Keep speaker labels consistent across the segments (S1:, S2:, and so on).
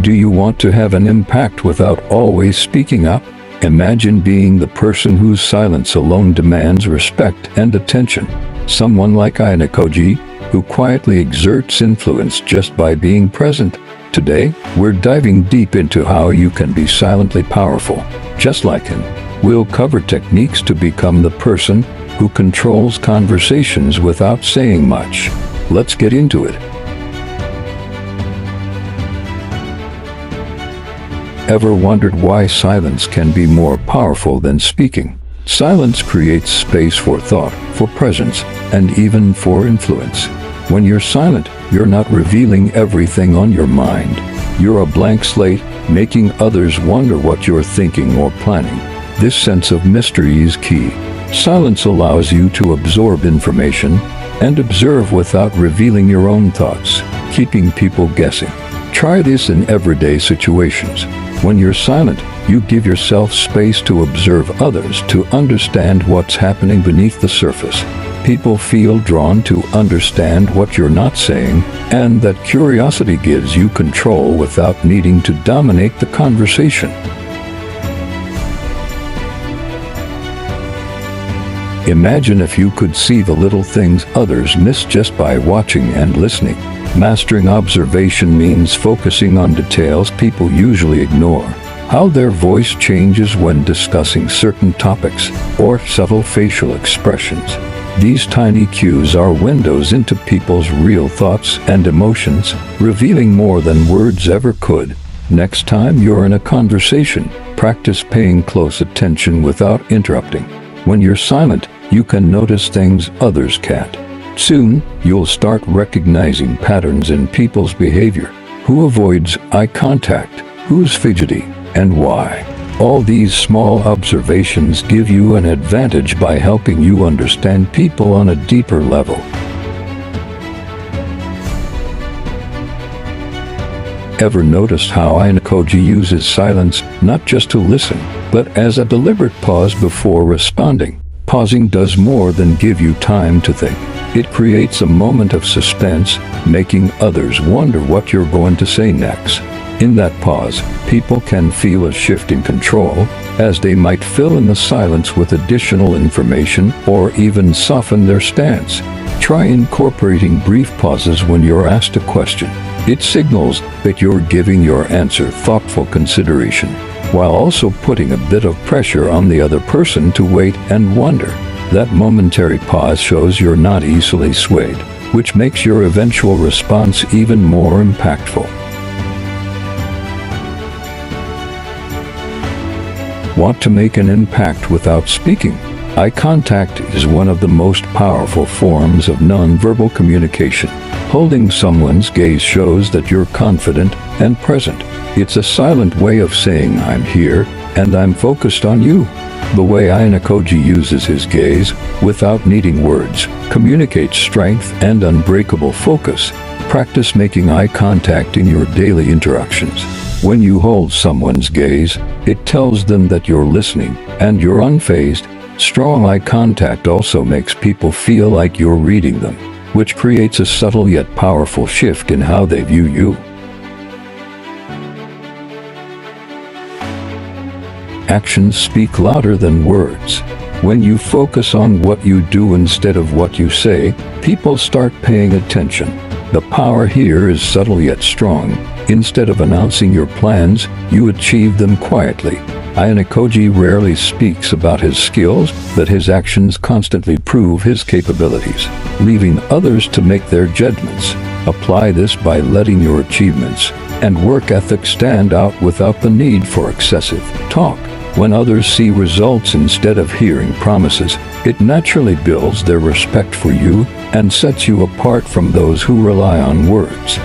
S1: Do you want to have an impact without always speaking up? Imagine being the person whose silence alone demands respect and attention. Someone like Ayanokoji, who quietly exerts influence just by being present. Today, we're diving deep into how you can be silently powerful, just like him. We'll cover techniques to become the person who controls conversations without saying much. Let's get into it. Ever wondered why silence can be more powerful than speaking? Silence creates space for thought, for presence, and even for influence. When you're silent, you're not revealing everything on your mind. You're a blank slate, making others wonder what you're thinking or planning. This sense of mystery is key. Silence allows you to absorb information and observe without revealing your own thoughts, keeping people guessing. Try this in everyday situations. When you're silent, you give yourself space to observe others, to understand what's happening beneath the surface. People feel drawn to understand what you're not saying, and that curiosity gives you control without needing to dominate the conversation. Imagine if you could see the little things others miss just by watching and listening. Mastering observation means focusing on details people usually ignore. How their voice changes when discussing certain topics, or subtle facial expressions. These tiny cues are windows into people's real thoughts and emotions, revealing more than words ever could. Next time you're in a conversation, practice paying close attention without interrupting. When you're silent, you can notice things others can't. Soon, you'll start recognizing patterns in people's behavior. Who avoids eye contact? Who's fidgety? And why? All these small observations give you an advantage by helping you understand people on a deeper level. Ever noticed how Ayanokoji uses silence not just to listen, but as a deliberate pause before responding? Pausing does more than give you time to think. It creates a moment of suspense, making others wonder what you're going to say next. In that pause, people can feel a shift in control, as they might fill in the silence with additional information or even soften their stance. Try incorporating brief pauses when you're asked a question. It signals that you're giving your answer thoughtful consideration, while also putting a bit of pressure on the other person to wait and wonder. That momentary pause shows you're not easily swayed, which makes your eventual response even more impactful. Want to make an impact without speaking? Eye contact is one of the most powerful forms of nonverbal communication. Holding someone's gaze shows that you're confident and present. It's a silent way of saying, "I'm here, and I'm focused on you." The way Ayanokoji uses his gaze, without needing words, communicates strength and unbreakable focus. Practice making eye contact in your daily interactions. When you hold someone's gaze, it tells them that you're listening, and you're unfazed. Strong eye contact also makes people feel like you're reading them, which creates a subtle yet powerful shift in how they view you. Actions speak louder than words. When you focus on what you do instead of what you say, people start paying attention. The power here is subtle yet strong. Instead of announcing your plans, you achieve them quietly. Ayanokoji rarely speaks about his skills, but his actions constantly prove his capabilities, leaving others to make their judgments. Apply this by letting your achievements and work ethic stand out without the need for excessive talk. When others see results instead of hearing promises, it naturally builds their respect for you and sets you apart from those who rely on words.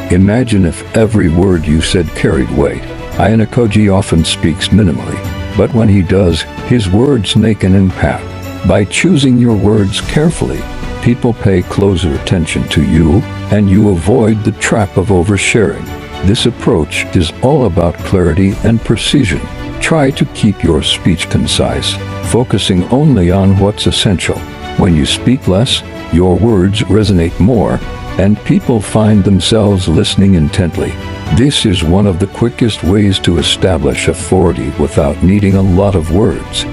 S1: Imagine if every word you said carried weight. Ayanokoji often speaks minimally, but when he does, his words make an impact. By choosing your words carefully, people pay closer attention to you, and you avoid the trap of oversharing. This approach is all about clarity and precision. Try to keep your speech concise, focusing only on what's essential. When you speak less, Your words resonate more, and people find themselves listening intently. This is one of the quickest ways to establish authority without needing a lot of words.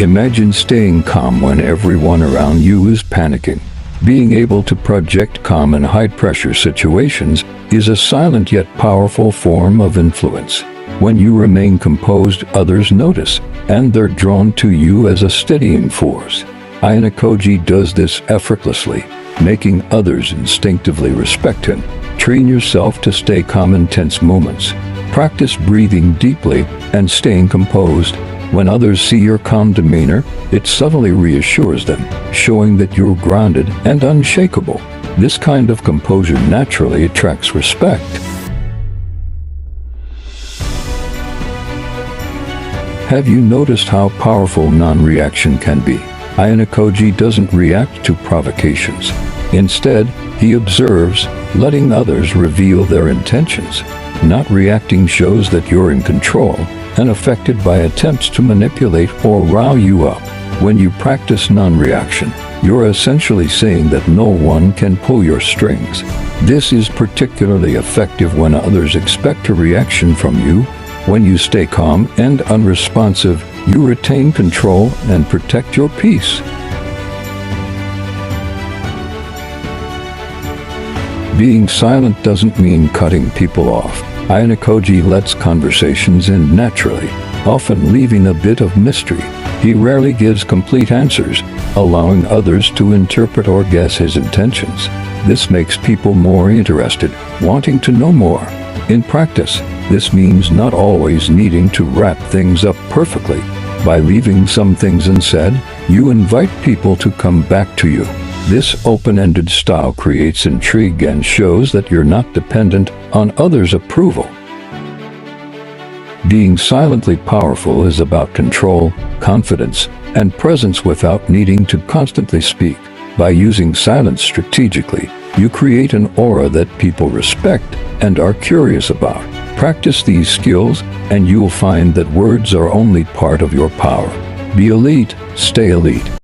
S1: Imagine staying calm when everyone around you is panicking. Being able to project calm in high-pressure situations is a silent yet powerful form of influence. When you remain composed, others notice, and they're drawn to you as a steadying force. Ayanokoji does this effortlessly, making others instinctively respect him. Train yourself to stay calm in tense moments. Practice breathing deeply and staying composed. When others see your calm demeanor, it subtly reassures them, showing that you're grounded and unshakable. This kind of composure naturally attracts respect. Have you noticed how powerful non-reaction can be? Ayanokoji doesn't react to provocations. Instead, he observes, letting others reveal their intentions. Not reacting shows that you're in control, unaffected by attempts to manipulate or rile you up. When you practice non-reaction, you're essentially saying that no one can pull your strings. This is particularly effective when others expect a reaction from you. When you stay calm and unresponsive, you retain control and protect your peace. Being silent doesn't mean cutting people off. Ayanokoji lets conversations end naturally, often leaving a bit of mystery. He rarely gives complete answers, allowing others to interpret or guess his intentions. This makes people more interested, wanting to know more. In practice, this means not always needing to wrap things up perfectly. By leaving some things unsaid, you invite people to come back to you. This open-ended style creates intrigue and shows that you're not dependent on others' approval. Being silently powerful is about control, confidence, and presence without needing to constantly speak. By using silence strategically, you create an aura that people respect and are curious about. Practice these skills, and you'll find that words are only part of your power. Be elite, stay elite.